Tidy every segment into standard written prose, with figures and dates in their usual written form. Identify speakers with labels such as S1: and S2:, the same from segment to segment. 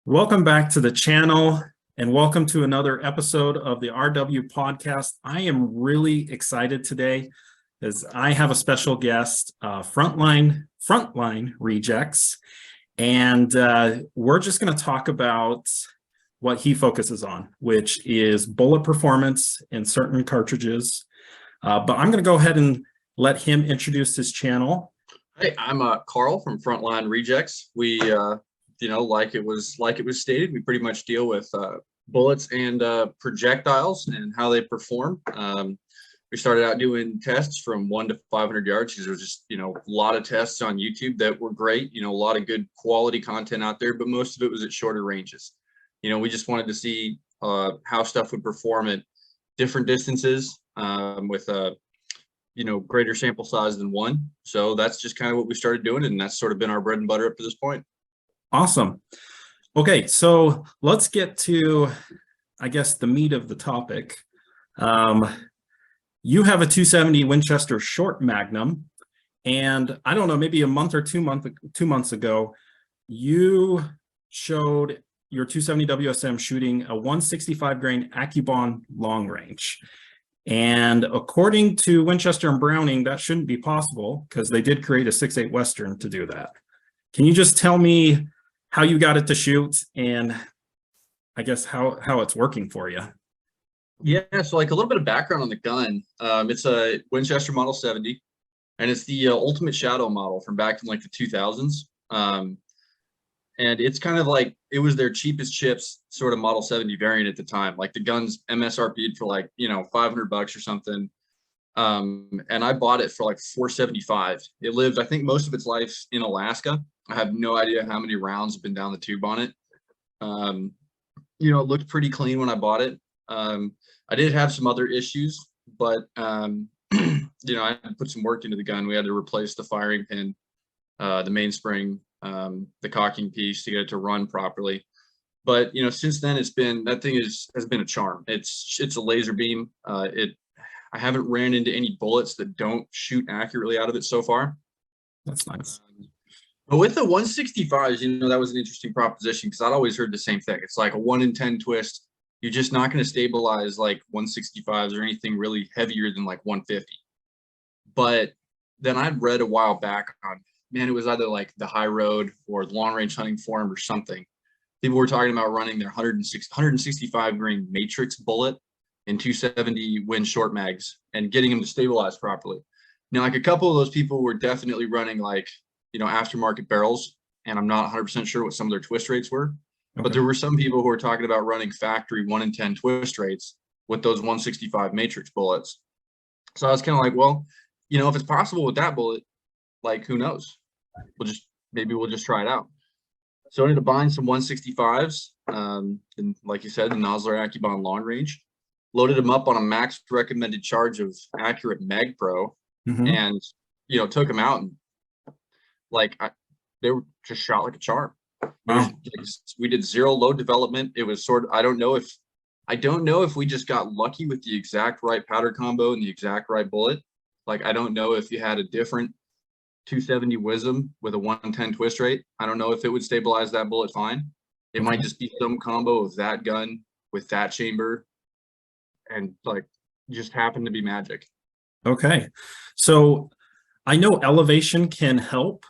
S1: Welcome back to the channel and welcome to another episode of the RW podcast. I am really excited today as I have a special guest, Frontline Rejects, and we're just going to talk about what he focuses on, which is bullet performance in certain cartridges. But I'm going to go ahead and let him introduce his channel.
S2: Hey, I'm Carl from Frontline Rejects. We like it was stated, we pretty much deal with bullets and projectiles and how they perform. We started out doing tests from 1 to 500 yards because there was just a lot of tests on YouTube that were great. A lot of good quality content out there, but most of it was at shorter ranges. We just wanted to see how stuff would perform at different distances with greater sample size than one. So that's just kind of what we started doing, and that's sort of been our bread and butter up to this point.
S1: Awesome. Okay, so let's get to, I guess, the meat of the topic. You have a 270 Winchester short Magnum, and I don't know, maybe a month or 2 months ago, you showed your 270 WSM shooting a 165 grain Accubond Long Range. And according to Winchester and Browning, that shouldn't be possible because they did create a 6.8 Western to do that. Can you just tell me how you got it to shoot and I guess how it's working for you?
S2: Yeah, so like a little bit of background on the gun. It's a Winchester Model 70, and it's the Ultimate Shadow model from back in like the 2000s. And it's kind of like, it was their cheapest chips sort of Model 70 variant at the time. Like the gun's MSRP'd for like, $500 or something. And I bought it for like $475. It lived, I think, most of its life in Alaska. I have no idea how many rounds have been down the tube on it. It looked pretty clean when I bought it. I did have some other issues, but I had to put some work into the gun. We had to replace the firing pin, the mainspring, the cocking piece to get it to run properly. But since then, that thing has been a charm. It's a laser beam. I haven't ran into any bullets that don't shoot accurately out of it so far.
S1: That's nice.
S2: But with the 165s, that was an interesting proposition because I'd always heard the same thing. It's like a 1 in 10 twist. You're just not going to stabilize like 165s or anything really heavier than like 150. But then I'd read a while back on, it was either like the High Road or the Long Range Hunting Forum or something. People were talking about running their 165 grain matrix bullet in 270 Win short mags and getting them to stabilize properly. Now, like a couple of those people were definitely running like, aftermarket barrels, and I'm not 100% sure what some of their twist rates were. Okay. But there were some people who were talking about running factory 1 in 10 twist rates with those 165 matrix bullets. So I was kind of like, well, if it's possible with that bullet, like, who knows? Maybe we'll just try it out. So I ended up buying some 165s, and like you said, the Nosler Accubond Long Range, loaded them up on a max recommended charge of Accurate Mag Pro, and took them out, and they were just shot like a charm. Wow. We did zero load development. It was sort of, I don't know if we just got lucky with the exact right powder combo and the exact right bullet. Like, I don't know if you had a different 270 WSM with a 1 in 10 twist rate. I don't know if it would stabilize that bullet fine. It might just be some combo of that gun with that chamber and like just happened to be magic.
S1: Okay. So I know elevation can help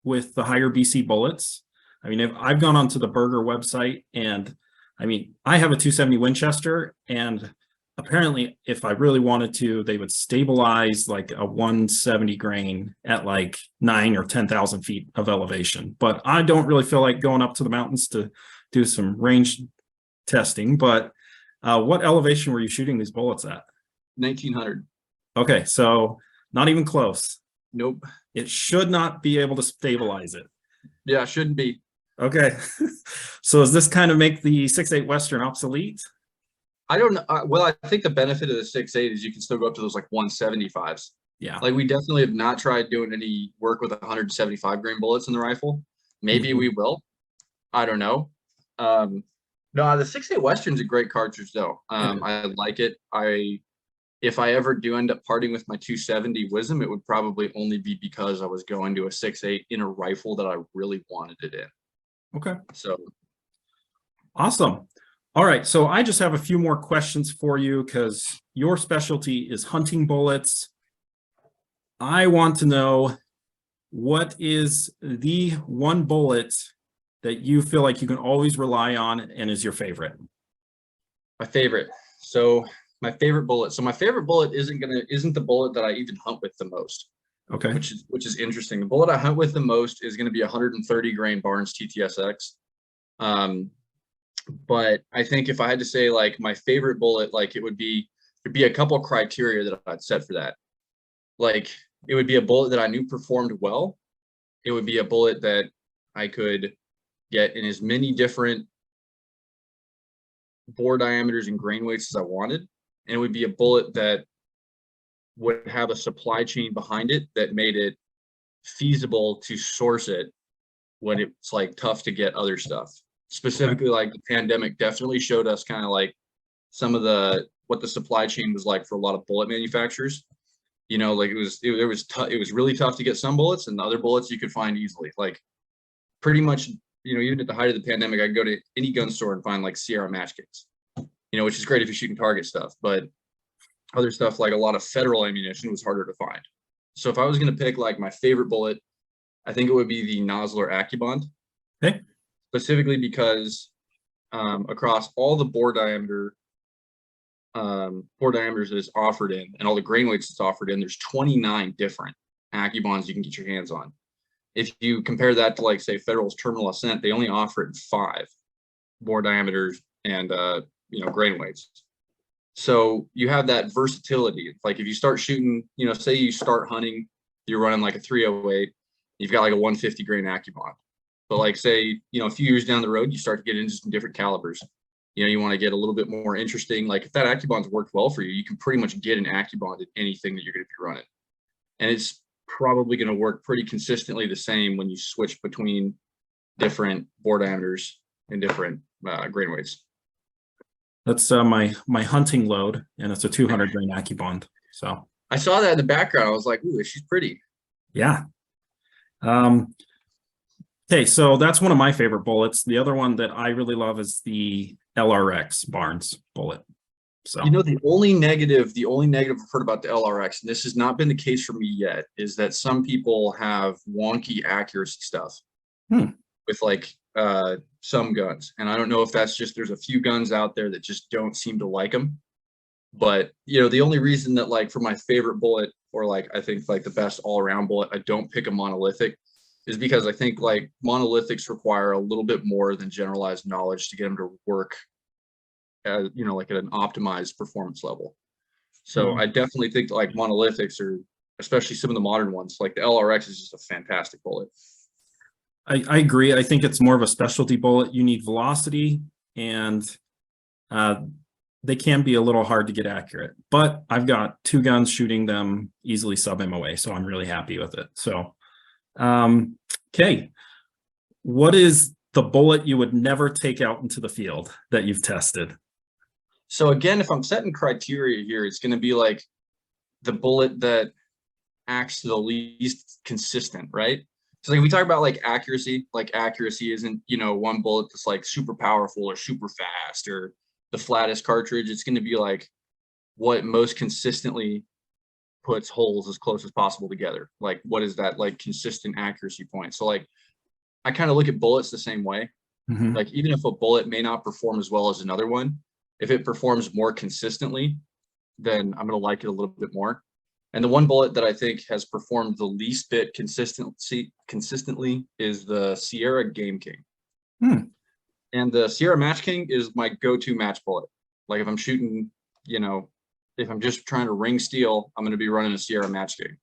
S1: with the higher BC bullets. I mean, if I've gone onto the Berger website, and I have a 270 Winchester, and apparently if I really wanted to, they would stabilize like a 170 grain at like 9 or 10,000 feet of elevation. But I don't really feel like going up to the mountains to do some range testing. But what elevation were you shooting these bullets at?
S2: 1900.
S1: Okay, so not even close.
S2: Nope.
S1: It should not be able to stabilize it.
S2: Yeah, shouldn't be.
S1: Okay. So does this kind of make the 6.8 Western obsolete?
S2: I don't know. Well, I think the benefit of the 6.8 is you can still go up to those like 175s.
S1: Yeah.
S2: Like, we definitely have not tried doing any work with 175 grain bullets in the rifle. Maybe we will. I don't know. No, the 6.8 Western's a great cartridge though. I like it. If I ever do end up parting with my 270 WSM, it would probably only be because I was going to a 6.8 in a rifle that I really wanted it in.
S1: Okay.
S2: So
S1: Awesome. All right, so I just have a few more questions for you because your specialty is hunting bullets. I want to know, what is the one bullet that you feel like you can always rely on and is your favorite?
S2: My favorite. So my favorite bullet. So my favorite bullet isn't the bullet that I even hunt with the most.
S1: Okay.
S2: Which is interesting. The bullet I hunt with the most is going to be 130 grain Barnes TTSX. But I think if I had to say like my favorite bullet, like there'd be a couple of criteria that I'd set for that. Like it would be a bullet that I knew performed well. It would be a bullet that I could get in as many different bore diameters and grain weights as I wanted. And it would be a bullet that would have a supply chain behind it that made it feasible to source it when it's like tough to get other stuff. Specifically, like the pandemic definitely showed us kind of like some of what the supply chain was like for a lot of bullet manufacturers. You know, like it was really tough to get some bullets, and the other bullets you could find easily. Like pretty much, you know, even at the height of the pandemic, I could go to any gun store and find like Sierra match kits, you know, which is great if you're shooting target stuff, but other stuff like a lot of federal ammunition was harder to find. So if I was going to pick like my favorite bullet, I think it would be the Nosler Accubond.
S1: Okay.
S2: Specifically because across all the bore diameters that it's offered in and all the grain weights it's offered in, there's 29 different Accubonds you can get your hands on. If you compare that to like say Federal's Terminal Ascent, they only offer it in 5 bore diameters and you know, grain weights. So you have that versatility. Like if you start shooting, you know, say you start hunting, you're running like a 308, you've got like a 150 grain Accubond. But like say, you know, a few years down the road, you start to get into some different calibers. You know, you want to get a little bit more interesting. Like if that Accubond's worked well for you, you can pretty much get an Accubond at anything that you're going to be running. And it's probably going to work pretty consistently the same when you switch between different bore diameters and different grain weights.
S1: That's my hunting load, and it's a 200 grain Accubond. So
S2: I saw that in the background. I was like, ooh, she's pretty.
S1: Yeah. Okay, so that's one of my favorite bullets. The other one that I really love is the LRX Barnes bullet. So
S2: you know, the only negative I've heard about the LRX, and this has not been the case for me yet, is that some people have wonky accuracy stuff with like some guns. And I don't know if that's just there's a few guns out there that just don't seem to like them. But you know, the only reason that like for my favorite bullet, or like I think like the best all-around bullet, I don't pick a monolithic is because I think like monolithics require a little bit more than generalized knowledge to get them to work as, you know, like at an optimized performance level. So I definitely think like monolithics, or especially some of the modern ones, like the LRX is just a fantastic bullet.
S1: I agree. I think it's more of a specialty bullet. You need velocity, and they can be a little hard to get accurate, but I've got 2 guns shooting them easily sub MOA, so I'm really happy with it. So okay, what is the bullet you would never take out into the field that you've tested?
S2: So again, if I'm setting criteria here, it's going to be like the bullet that acts the least consistent, right? So like we talk about like accuracy isn't, you know, one bullet that's like super powerful or super fast or the flattest cartridge. It's going to be like what most consistently puts holes as close as possible together. Like what is that like consistent accuracy point? So like I kind of look at bullets the same way. Like even if a bullet may not perform as well as another one, if it performs more consistently, then I'm going to like it a little bit more. And the one bullet that I think has performed the least bit consistently is the Sierra Game King. And the Sierra Match King is my go-to match bullet. Like if I'm shooting, you know, if I'm just trying to ring steel, I'm going to be running a Sierra Match King.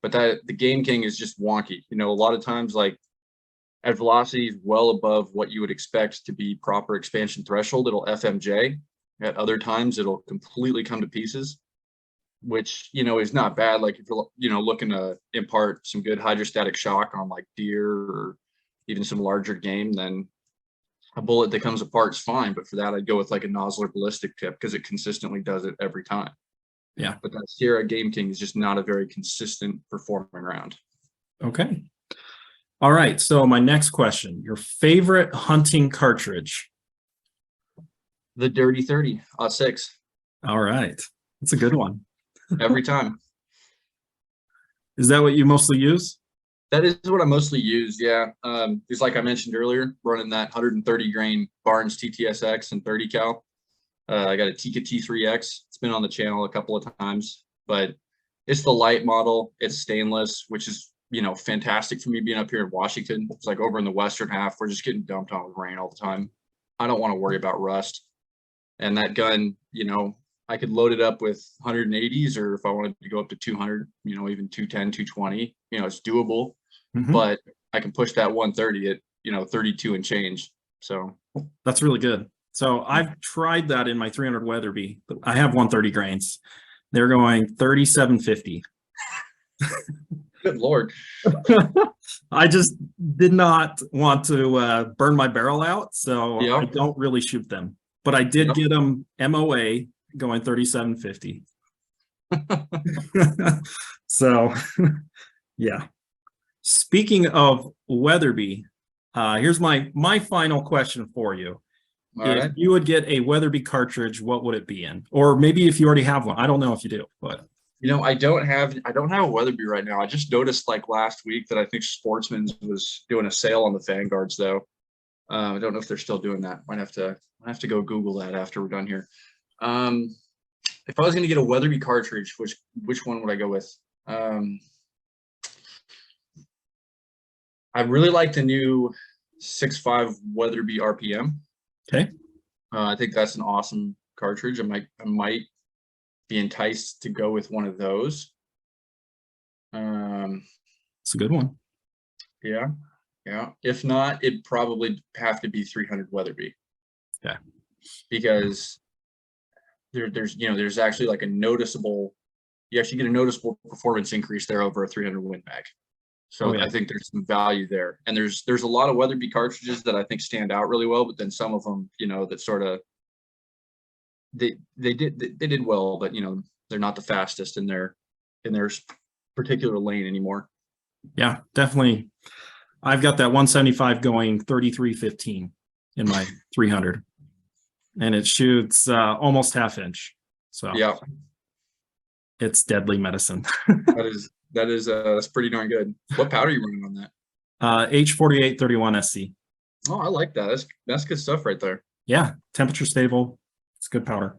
S2: But the Game King is just wonky. You know, a lot of times, like at velocities well above what you would expect to be proper expansion threshold, it'll FMJ. At other times, it'll completely come to pieces, which, you know, is not bad. Like if you're, you know, looking to impart some good hydrostatic shock on like deer or even some larger game, then a bullet that comes apart is fine. But for that, I'd go with like a Nosler ballistic tip because it consistently does it every time.
S1: Yeah.
S2: But that Sierra Game King is just not a very consistent performing round.
S1: Okay. All right. So my next question, your favorite hunting cartridge?
S2: The Dirty 30 6
S1: All right. That's a good one.
S2: every time.
S1: Is that what you mostly use?
S2: That is what I mostly use. Yeah. Just like I mentioned earlier, running that 130 grain Barnes TTSX and 30 cal. I got a Tika T3X. It's been on the channel a couple of times, but it's the light model. It's stainless, which is, you know, fantastic for me being up here in Washington. It's like over in the western half, we're just getting dumped on with rain all the time. I don't want to worry about rust. And that gun, you know, I could load it up with 180s, or if I wanted to go up to 200, you know, even 210, 220, you know, it's doable. But I can push that 130 at, you know, 32 and change. So
S1: that's really good. So I've tried that in my 300 Weatherby. I have 130 grains. They're going 3750.
S2: good Lord.
S1: I just did not want to burn my barrel out, so
S2: Yep.
S1: I don't really shoot them. But I did get them MOA going 3750. So, yeah. Speaking of Weatherby, here's my final question for you.
S2: All
S1: If
S2: right.
S1: you would get a Weatherby cartridge, what would it be in? Or maybe if you already have one. I don't know if you do, but
S2: You know, I don't have a Weatherby right now. I just noticed like last week that I think Sportsman's was doing a sale on the Vanguards though. I don't know if they're still doing that. Might have to go Google that after we're done here. If I was going to get a Weatherby cartridge, which one would I go with? I really like the new 6.5 Weatherby RPM.
S1: okay.
S2: I think that's an awesome cartridge. I might be enticed to go with one of those.
S1: It's a good one.
S2: Yeah. If not, it'd probably have to be 300 Weatherby.
S1: Yeah.
S2: Because there's actually like you actually get a noticeable performance increase there over a 300 Win Mag. So I think there's some value there. And there's a lot of Weatherby cartridges that I think stand out really well, but then some of them, you know, that sort of they did well, but you know, they're not the fastest in their particular lane anymore.
S1: Yeah, definitely. I've got that 175 going 3315 in my 300, and it shoots almost half inch. So
S2: yeah,
S1: it's deadly medicine.
S2: that's pretty darn good. What powder are you running on that?
S1: H4831 SC.
S2: Oh, I like that. That's good stuff right there.
S1: Yeah, temperature stable. It's good powder.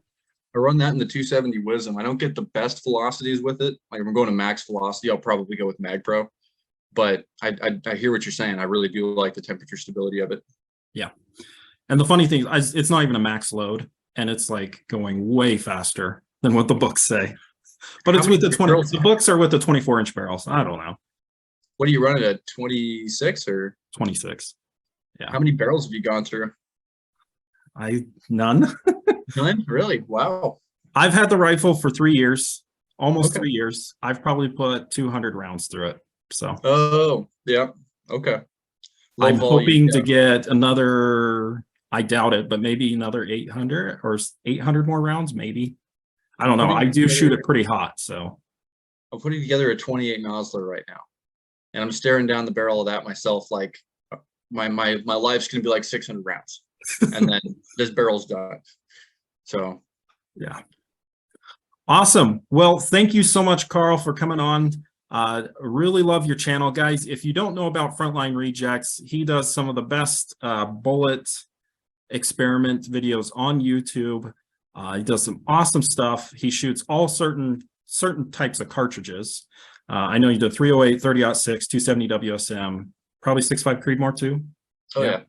S2: I run that in the 270 Wisdom. I don't get the best velocities with it. Like if I'm going to max velocity, I'll probably go with Mag Pro. But I hear what you're saying. I really do like the temperature stability of it.
S1: Yeah. And the funny thing is, it's not even a max load, and it's like going way faster than what the books say. But it's with the 20. The books are with the 24-inch barrels. I don't know.
S2: What do you run it at? 26 or
S1: 26? Yeah.
S2: How many barrels have you gone through?
S1: None.
S2: None? Really? Wow.
S1: I've had the rifle for 3 years, almost 3 years. I've probably put 200 rounds through it. So.
S2: Oh, yeah. Okay.
S1: I'm hoping to get another, I doubt it, but maybe another 800 or 800 more rounds, maybe. I don't know. I do shoot it pretty hot, so.
S2: I'm putting together a 28 Nosler right now, and I'm staring down the barrel of that myself. Like my life's gonna be like 600 rounds, and then this barrel's done. So,
S1: yeah. Awesome. Well, thank you so much, Carl, for coming on. Really love your channel, guys. If you don't know about Frontline Rejects, he does some of the best bullet experiment videos on YouTube. He does some awesome stuff. He shoots all certain types of cartridges. I know you did 308, 30-06, 270 WSM, probably 6.5 Creedmoor too.
S2: Oh yeah.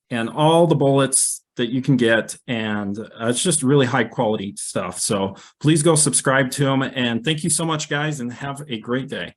S1: And all the bullets that you can get, and it's just really high quality stuff. So please go subscribe to him, and thank you so much, guys, and have a great day.